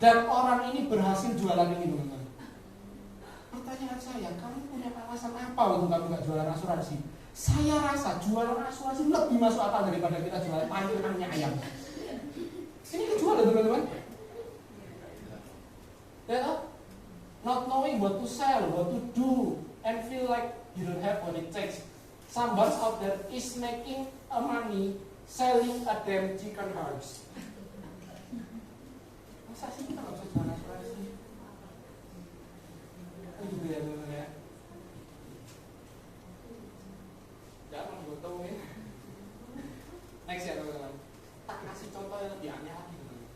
Dan orang ini berhasil jualan ini, teman-teman. Pertanyaan saya, kamu punya alasan apa untuk kamu nggak jualan asuransi? Saya rasa jualan asuransi lebih masuk akal daripada kita jualan panggilannya ayam. Ini kejualan, teman-teman. Ya toh? Not knowing what to sell, what to do, and feel like you don't have what it takes. Somebody out there is making a money selling a damn chicken hearts. Masa sih kita nggak bisa jualan asuransi? Itu juga ya, teman-teman ya. Jangan gotong ya. Next ya, teman-teman. Tak kasih contoh yang lebih aneh lagi, teman-teman.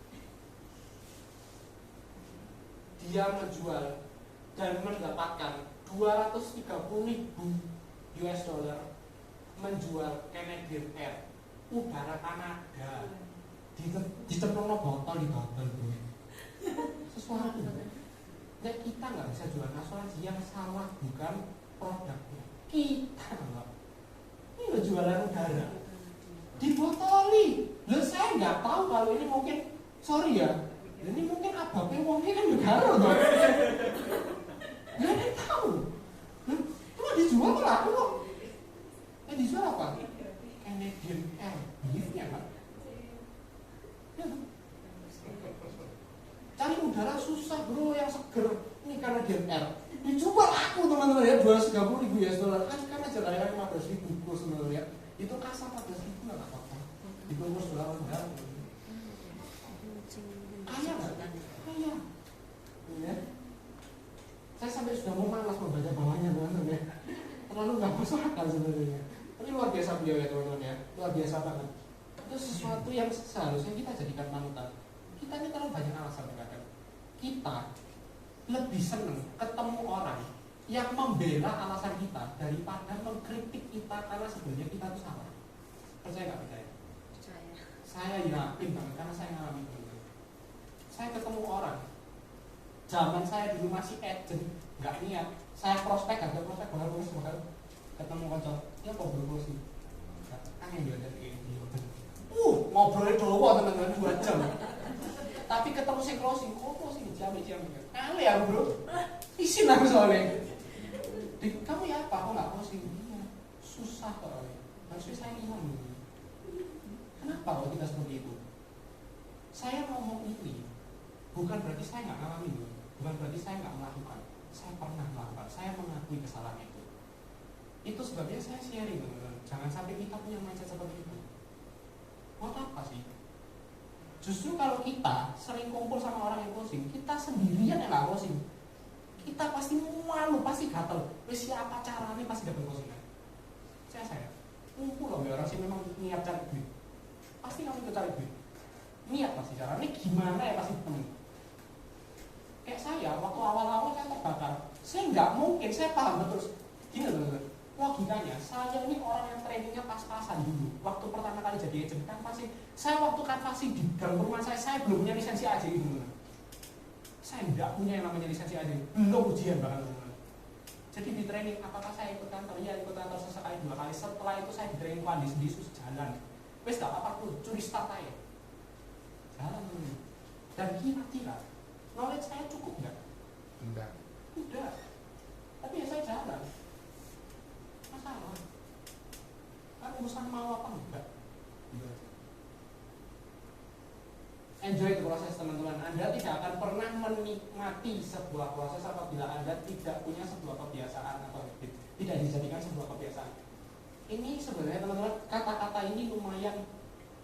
Dia menjual dan mendapatkan 230.000 US dollar menjual Canadian Air, udara Kanada, dicemplung botol di botol sesuatu. Nah, kita nggak bisa jual asuransi, yang salah bukan produknya, kita nggak. Ini udah jualan udara dibotoli. Loh, saya nggak tahu kalau ini mungkin, sorry ya, ini mungkin abangnya wongnya kan udara dong. Nggak ada yang tahu. Cuma dijual laku kok. Dijual apa? Canadian Air, beefnya kan? Ya. Cari udara susah bro, yang seger. Ini Canadian Air. Dijual aku, teman-teman ya, 230.000 US dollar. Kan aja layanan 15.000 bos, teman-teman ya. Itu kasar 14.000 nggak apa-apa. Dibungkus dolar udara. Kaya nggak? Kaya. Ya. Saya sampai sudah mau malas membaca bawahnya, teman-teman ya. Terlalu nggak masuk akal sebenarnya. Tapi luar biasa beliau ya, teman-teman ya. Luar biasa banget. Itu sesuatu yang seharusnya kita jadikan panutan. Kita ini terlalu banyak alasan kadang. Kita lebih senang ketemu orang yang membela alasan kita daripada mengkritik kita karena sebenarnya kita itu salah. Percaya nggak percaya? Percaya. Saya yakin banget karena saya ngalami itu. Saya ketemu orang, zaman saya dulu masih agent, nggak niat. Saya prospek baru ketemu kantor, ya ngobrol sih. Kan yang dia dari ngobrolnya doang teman-teman 2 jam. Tapi ketemu si closing jam. Kali ya bro, isin aku soalnya. Kamu ya apa? Aku nggak closing. Susah kok. Maksudnya saya ngomong. Kenapa kalau kita seperti itu? Saya ngomong ini bukan berarti saya nggak ngalamin, bukan berarti saya nggak melakukan. Saya pernah melakukan. Saya mengakui kesalahan itu. Itu sebabnya saya sharing, teman-teman. Jangan sampai kita punya mindset seperti itu. Buat apa sih? Justru kalau kita sering kumpul sama orang yang closing, kita sendirian yang nggak closing, kita pasti malu, pasti gatel. Siapa caranya pasti dapat closingan. Saya kumpul loh orang sih memang niat cari duit. Pasti kamu ikut cari duit. Niat pasti caranya gimana ya pasti ketemu. Kayak saya waktu awal-awal saya terbakar, saya nggak mungkin, saya paham betul. Gini teman-teman, logikanya saya ini orang yang trainingnya pas-pasan dulu. Waktu pertama kali jadi agent kan pasti, saya waktu kan pasti di dalam rumah saya belum punya lisensi AJ itu. Saya nggak punya yang namanya lisensi AJ, belum ujian bahkan teman-teman. Jadi di training, apakah saya ikut kantor? Ya ikut kantor sesekali 2 kali. Setelah itu saya di training kondisi di sus jalan. Wes nggak apa-apa tuh, curi start aja. Jalan dulu. Dan kira-kira knowledge saya cukup nggak? Enggak. Udah. Tapi ya saya jalan. Masalah. Kan urusan mau apa enggak? Enjoy the proses teman-teman. Anda tidak akan pernah menikmati sebuah proses apabila Anda tidak punya sebuah kebiasaan atau habit. Tidak dijadikan sebuah kebiasaan. Ini sebenarnya teman-teman, kata-kata ini lumayan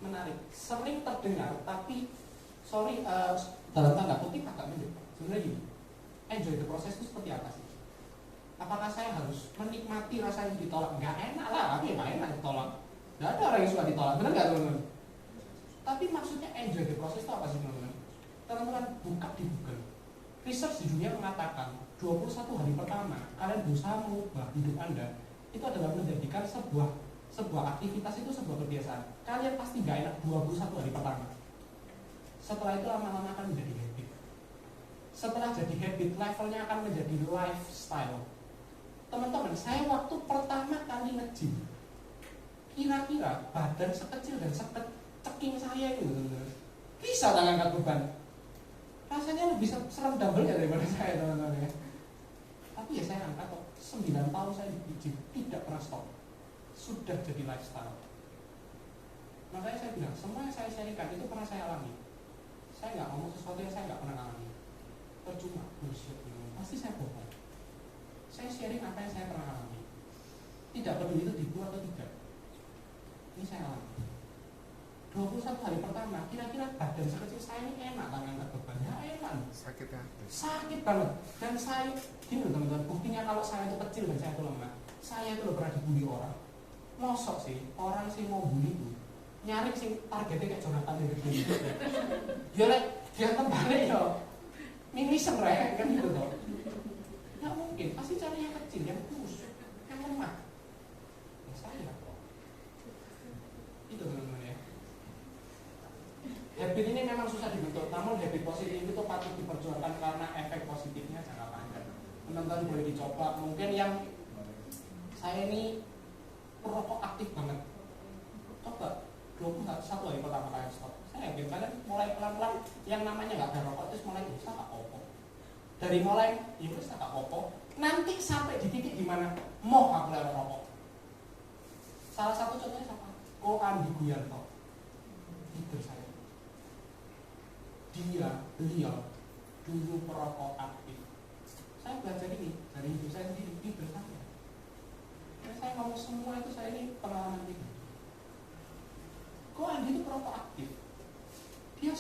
menarik. Sering terdengar, tapi dalam tanda kutip agak mirip. Sebenarnya gini, enjoy the proses itu seperti apa sih? Apakah saya harus menikmati rasa yang ditolak? Nggak enak lah, tapi nggak enak ditolak. Nggak ada orang yang suka ditolak, benar nggak teman-teman? Tapi maksudnya enjoy the process itu apa sih teman-teman? Teman-teman buka di Google. Research di dunia mengatakan 21 hari pertama kalian berusaha mengubah hidup Anda, itu adalah menjadikan sebuah aktivitas itu sebuah kebiasaan. Kalian pasti nggak enak 21 hari pertama. Setelah itu lama-lama akan menjadi habit. Setelah jadi habit, levelnya akan menjadi lifestyle. Teman-teman, saya waktu pertama kali nge-gym, kira-kira badan sekecil dan ceking saya itu bisa tak angkat beban. Rasanya lebih bisa serem double ya daripada saya teman-teman ya. Tapi ya saya angkat kok 9 tahun saya di gym tidak pernah stop, sudah jadi lifestyle. Makanya saya bilang semua yang saya sharingkan itu pernah saya alami. Saya nggak ngomong sesuatu yang saya nggak pernah alami, percuma, bullshit, pasti saya bohong. Saya sharing apa yang saya pernah alami, tidak peduli itu dibuat atau tidak. Ini saya alami. 21 hari pertama, kira-kira badan sekecil saya ini enak kan angkat beban? Ya enak. Sakit banget. Dan saya, gini teman-teman, buktinya kalau saya itu kecil dan saya itu lemah. Saya itu pernah dibully orang. Mosok sih, orang sih mau bully itu nyari sih targetnya kayak Jonathan yang gede gitu. Dia terbalik ya. Mimisan rek kan gitu loh. Nggak mungkin, pasti cari yang kecil, yang kurus, yang lemah. Ya saya kok. Itu teman-teman ya. Habit ini memang susah dibentuk, namun habit positif itu patut diperjuangkan karena efek positifnya jangka panjang. Teman-teman boleh dicoba. Mungkin yang saya ini perokok aktif banget, coba 21 hari pertama kalian stop. Saya yakin kalian mulai pelan-pelan yang namanya nggak ada rokok terus mulai bisa tak opo. Dari mulai ya bisa tak opo, nanti sampai di titik dimana mau aku lewat rokok. Salah satu contohnya siapa? Ko Andi Guyanto, leader saya. Beliau dulu perokok aktif. Saya belajar ini dari ibu saya sendiri, leader saya. Saya ngomong semua itu saya ini pengalaman ini. Kok Andi itu perokok aktif? Dia